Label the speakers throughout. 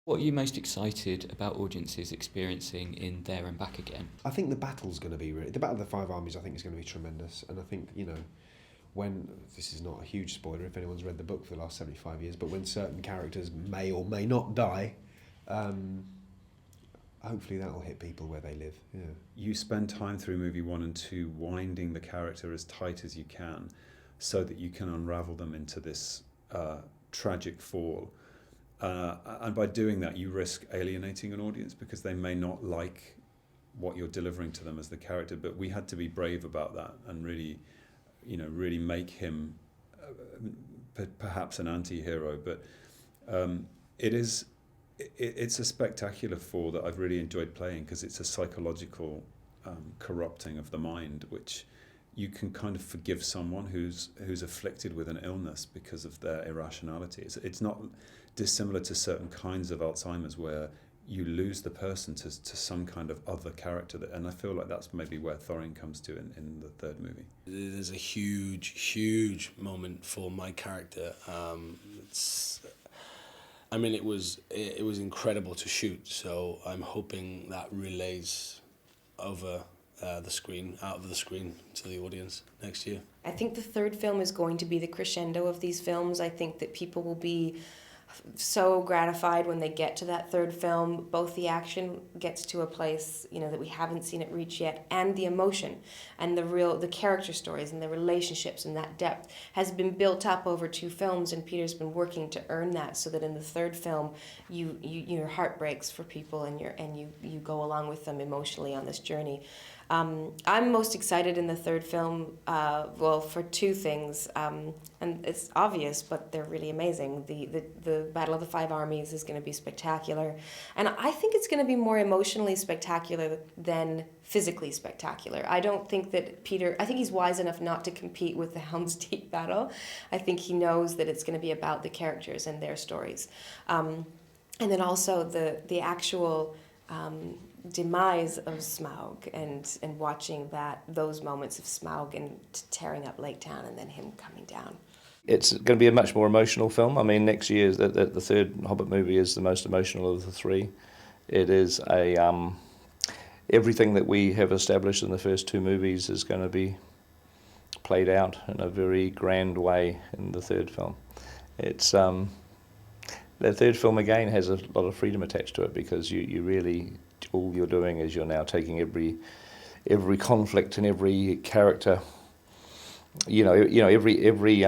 Speaker 1: What are you most excited about audiences experiencing in There and Back Again?
Speaker 2: I think the battle's going to be the Battle of the Five Armies. I think is going to be tremendous, and I think when this is not a huge spoiler if anyone's read the book for the last 75 years, but when certain characters may or may not die, hopefully that will hit people where they live. Yeah.
Speaker 3: You spend time through movie 1 and 2 winding the character as tight as you can, so that you can unravel them into this tragic fall. And by doing that, you risk alienating an audience because they may not like what you're delivering to them as the character. But we had to be brave about that and really, really make him perhaps an anti-hero. But it's a spectacular fall that I've really enjoyed playing, because it's a psychological corrupting of the mind, which you can kind of forgive someone who's afflicted with an illness because of their irrationality. It's not dissimilar to certain kinds of Alzheimer's, where you lose the person to some kind of other character. And I feel like that's maybe where Thorin comes to in the third movie.
Speaker 4: There's a huge moment for my character. It was incredible to shoot, so I'm hoping that relays over out of the screen to the audience next year.
Speaker 5: I think the third film is going to be the crescendo of these films. I think that people will be so gratified when they get to that third film. Both the action gets to a place, that we haven't seen it reach yet, and the emotion and the character stories and the relationships and that depth has been built up over 2 films, and Peter's been working to earn that, so that in the third film your heart breaks for people and you go along with them emotionally on this journey. I'm most excited in the third film, for 2 things, and it's obvious, but they're really amazing. The Battle of the Five Armies is going to be spectacular, and I think it's going to be more emotionally spectacular than physically spectacular. I don't think that I think he's wise enough not to compete with the Helm's Deep battle. I think he knows that it's going to be about the characters and their stories. And then also the actual demise of Smaug and watching those moments of Smaug and tearing up Lake Town and then him coming down.
Speaker 6: It's going to be a much more emotional film. I mean, next year the third Hobbit movie is the most emotional of the 3. It is everything that we have established in the first 2 movies is going to be played out in a very grand way in the third film. It's the third film again has a lot of freedom attached to it, because you really, all you're doing is you're now taking every conflict and every character, every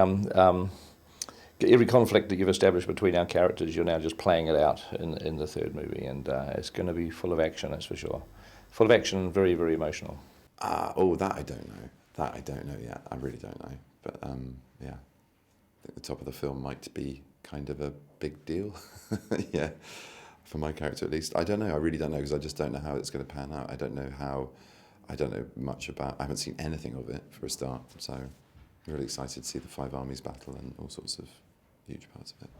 Speaker 6: conflict that you've established between our characters, you're now just playing it out in the third movie, and it's going to be full of action, that's for sure. Full of action and very, very emotional.
Speaker 7: That I don't know. That I don't know yet. I really don't know. But yeah, I think the top of the film might be kind of a big deal. Yeah, for my character at least. I don't know. I really don't know, because I just don't know how it's going to pan out. I don't know much about. I haven't seen anything of it for a start. So I'm really excited to see the Five Armies battle and all sorts of huge parts of it.